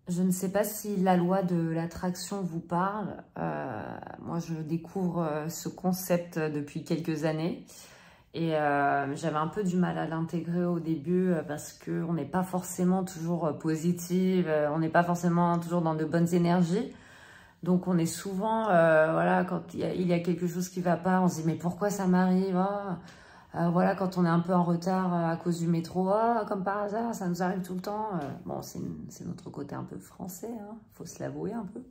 Je ne sais pas si la loi de l'attraction vous parle. Moi, je découvre ce concept depuis quelques années. Et j'avais un peu du mal à l'intégrer au début parce qu'on n'est pas forcément toujours positive, on n'est pas forcément toujours dans de bonnes énergies. Donc on est souvent, voilà, quand il y a quelque chose qui ne va pas, on se dit mais pourquoi ça m'arrive, oh. Voilà, quand on est un peu en retard à cause du métro, oh, comme par hasard, ça nous arrive tout le temps. Bon, c'est notre côté un peu français, hein, faut se l'avouer un peu.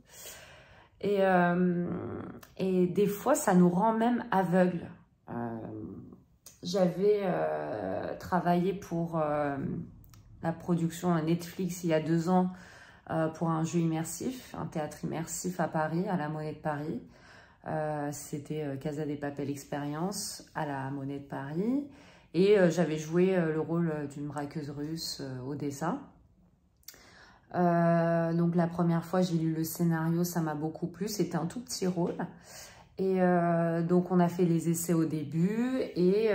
Et des fois, ça nous rend même aveugles. J'avais travaillé pour la production Netflix il y a 2 ans pour un jeu immersif, un théâtre immersif à Paris, à la Monnaie de Paris. C'était Casa des Papel Experience à la Monnaie de Paris. Et j'avais joué le rôle d'une braqueuse russe au dessin. Donc la première fois, j'ai lu le scénario, ça m'a beaucoup plu. C'était un tout petit rôle. Et donc, on a fait les essais au début et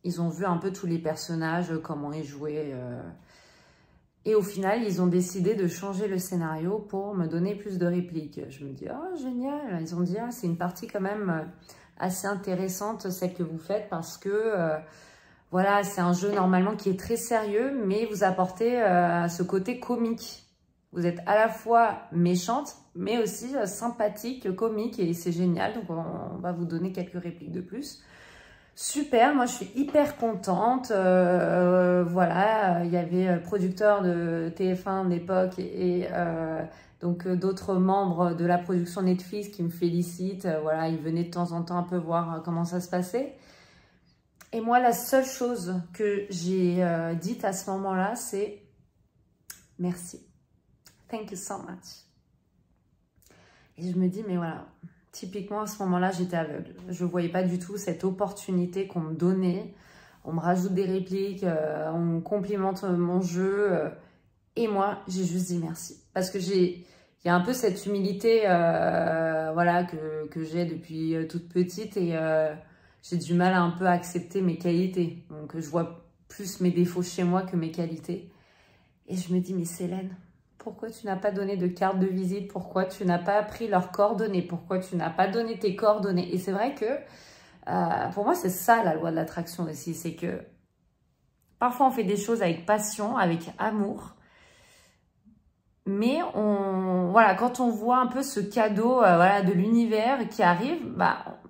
ils ont vu un peu tous les personnages, comment ils jouaient. Et au final, ils ont décidé de changer le scénario pour me donner plus de répliques. Je me dis, oh, génial. Ils ont dit, ah, c'est une partie quand même assez intéressante, celle que vous faites, parce que, voilà, c'est un jeu normalement qui est très sérieux, mais vous apportez ce côté comique. Vous êtes à la fois méchante, mais aussi sympathique, comique, et c'est génial. Donc, on va vous donner quelques répliques de plus. Super, moi, je suis hyper contente. Voilà, il y avait le producteur de TF1 d'époque et donc d'autres membres de la production Netflix qui me félicitent. Voilà, ils venaient de temps en temps un peu voir comment ça se passait. Et moi, la seule chose que j'ai dite à ce moment-là, c'est merci. Thank you so much. Et je me dis, mais voilà, typiquement à ce moment-là, j'étais aveugle. Je ne voyais pas du tout cette opportunité qu'on me donnait. On me rajoute des répliques, on me complimente mon jeu. Et moi, j'ai juste dit merci. Parce que il y a un peu cette humilité voilà, que j'ai depuis toute petite. Et j'ai du mal à un peu accepter mes qualités. Donc, je vois plus mes défauts chez moi que mes qualités. Et je me dis, mais Célène, pourquoi tu n'as pas donné de carte de visite? Pourquoi tu n'as pas pris leurs coordonnées? Pourquoi tu n'as pas donné tes coordonnées? Et c'est vrai que pour moi, c'est ça la loi de l'attraction aussi. C'est que parfois, on fait des choses avec passion, avec amour. Mais voilà, quand on voit un peu ce cadeau voilà, de l'univers qui arrive, bah,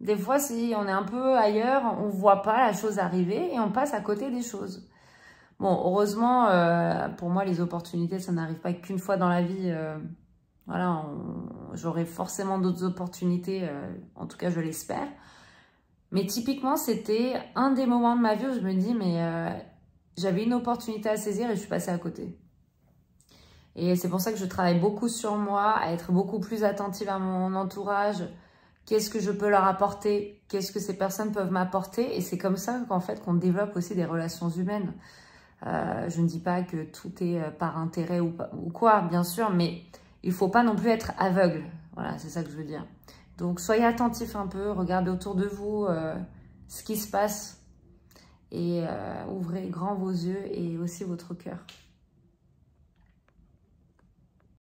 des fois, si on est un peu ailleurs, on ne voit pas la chose arriver et on passe à côté des choses. Bon, heureusement, pour moi, les opportunités, ça n'arrive pas qu'une fois dans la vie. Voilà, j'aurai forcément d'autres opportunités, en tout cas, je l'espère. Mais typiquement, c'était un des moments de ma vie où je me dis, mais j'avais une opportunité à saisir et je suis passée à côté. Et c'est pour ça que je travaille beaucoup sur moi, à être beaucoup plus attentive à mon entourage. Qu'est-ce que je peux leur apporter? Qu'est-ce que ces personnes peuvent m'apporter? Et c'est comme ça qu'en fait, qu'on développe aussi des relations humaines. Je ne dis pas que tout est par intérêt ou quoi, bien sûr, mais il ne faut pas non plus être aveugle. Voilà, c'est ça que je veux dire. Donc, soyez attentifs un peu, regardez autour de vous ce qui se passe et ouvrez grand vos yeux et aussi votre cœur.